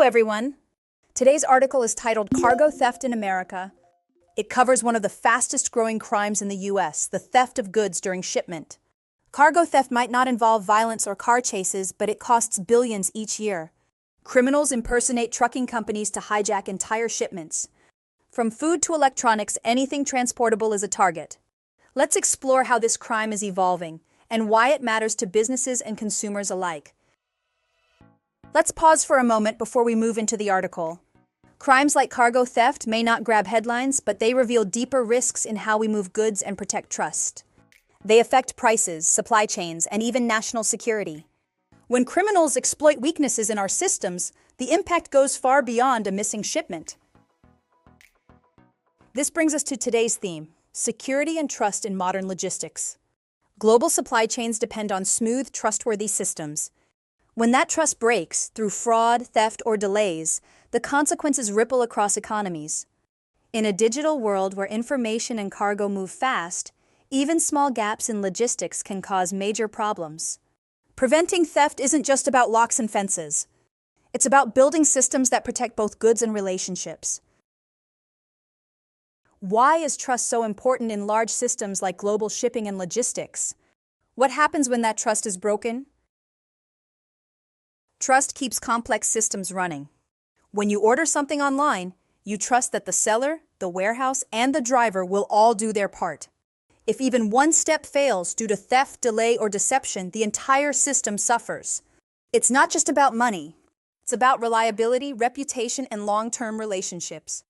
Hello, everyone. Today's article is titled Cargo Theft in America. It covers one of the fastest growing crimes in the U.S., the theft of goods during shipment. Cargo theft might not involve violence or car chases, but it costs billions each year. Criminals impersonate trucking companies to hijack entire shipments. From food to electronics, anything transportable is a target. Let's explore how this crime is evolving and why it matters to businesses and consumers alike. Let's pause for a moment before we move into the article. Crimes like cargo theft may not grab headlines, but they reveal deeper risks in how we move goods and protect trust. They affect prices, supply chains, and even national security. When criminals exploit weaknesses in our systems, the impact goes far beyond a missing shipment. This brings us to today's theme: security and trust in modern logistics. Global supply chains depend on smooth, trustworthy systems. When that trust breaks through fraud, theft, or delays, the consequences ripple across economies. In a digital world where information and cargo move fast, even small gaps in logistics can cause major problems. Preventing theft isn't just about locks and fences. It's about building systems that protect both goods and relationships. Why is trust so important in large systems like global shipping and logistics? What happens when that trust is broken? Trust keeps complex systems running. When you order something online, you trust that the seller, the warehouse, and the driver will all do their part. If even one step fails due to theft, delay, or deception, the entire system suffers. It's not just about money. It's about reliability, reputation, and long-term relationships.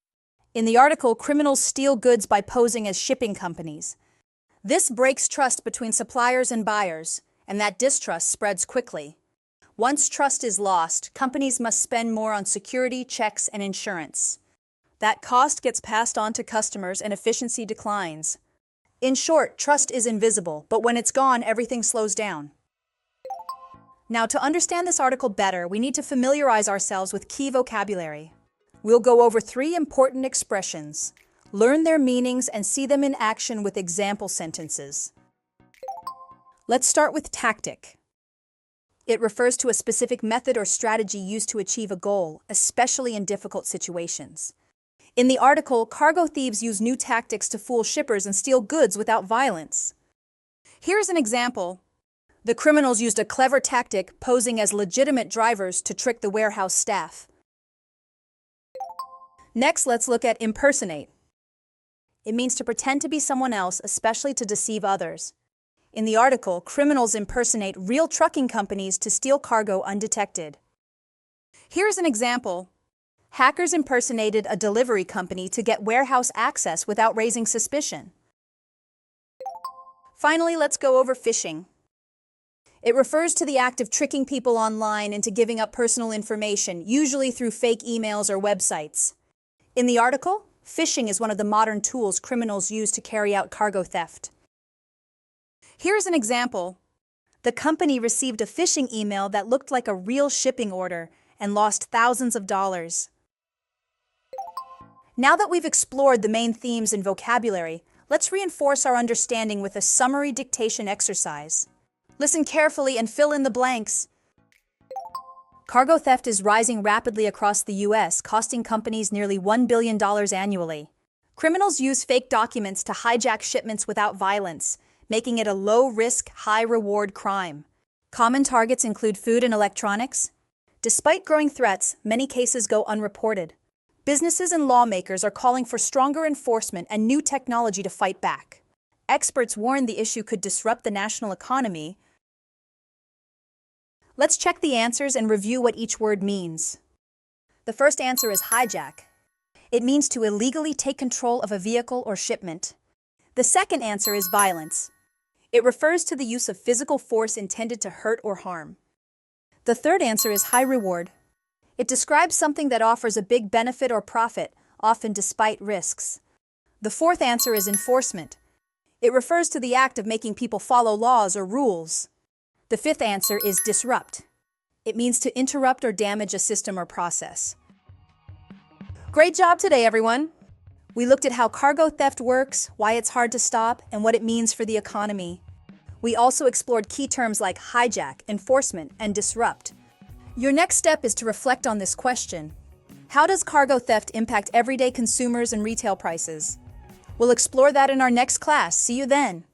In the article, criminals steal goods by posing as shipping companies. This breaks trust between suppliers and buyers, and that distrust spreads quickly. Once trust is lost, companies must spend more on security, checks, and insurance. That cost gets passed on to customers and efficiency declines. In short, trust is invisible, but when it's gone, everything slows down. Now, to understand this article better, we need to familiarize ourselves with key vocabulary. We'll go over 3 important expressions, learn their meanings, and see them in action with example sentences. Let's start with tactic. It refers to a specific method or strategy used to achieve a goal, especially in difficult situations. In the article, cargo thieves use new tactics to fool shippers and steal goods without violence. Here's an example. The criminals used a clever tactic, posing as legitimate drivers to trick the warehouse staff. Next, let's look at impersonate. It means to pretend to be someone else, especially to deceive others. In the article, criminals impersonate real trucking companies to steal cargo undetected. Here's an example. Hackers impersonated a delivery company to get warehouse access without raising suspicion. Finally, let's go over phishing. It refers to the act of tricking people online into giving up personal information, usually through fake emails or websites. In the article, phishing is one of the modern tools criminals use to carry out cargo theft. Here's an example. The company received a phishing email that looked like a real shipping order and lost thousands of dollars. Now that we've explored the main themes and vocabulary, let's reinforce our understanding with a summary dictation exercise. Listen carefully and fill in the blanks. Cargo theft is rising rapidly across the U.S., costing companies nearly $1 billion annually. Criminals use fake documents to hijack shipments without violence, making it a low-risk, high-reward crime. Common targets include food and electronics. Despite growing threats, many cases go unreported. Businesses and lawmakers are calling for stronger enforcement and new technology to fight back. Experts warn the issue could disrupt the national economy. Let's check the answers and review what each word means. The first answer is hijack. It means to illegally take control of a vehicle or shipment. The second answer is violence. It refers to the use of physical force intended to hurt or harm. The third answer is high reward. It describes something that offers a big benefit or profit, often despite risks. The fourth answer is enforcement. It refers to the act of making people follow laws or rules. The fifth answer is disrupt. It means to interrupt or damage a system or process. Great job today, everyone! We looked at how cargo theft works, why it's hard to stop, and what it means for the economy. We also explored key terms like hijack, enforcement, and disrupt. Your next step is to reflect on this question. How does cargo theft impact everyday consumers and retail prices? We'll explore that in our next class. See you then.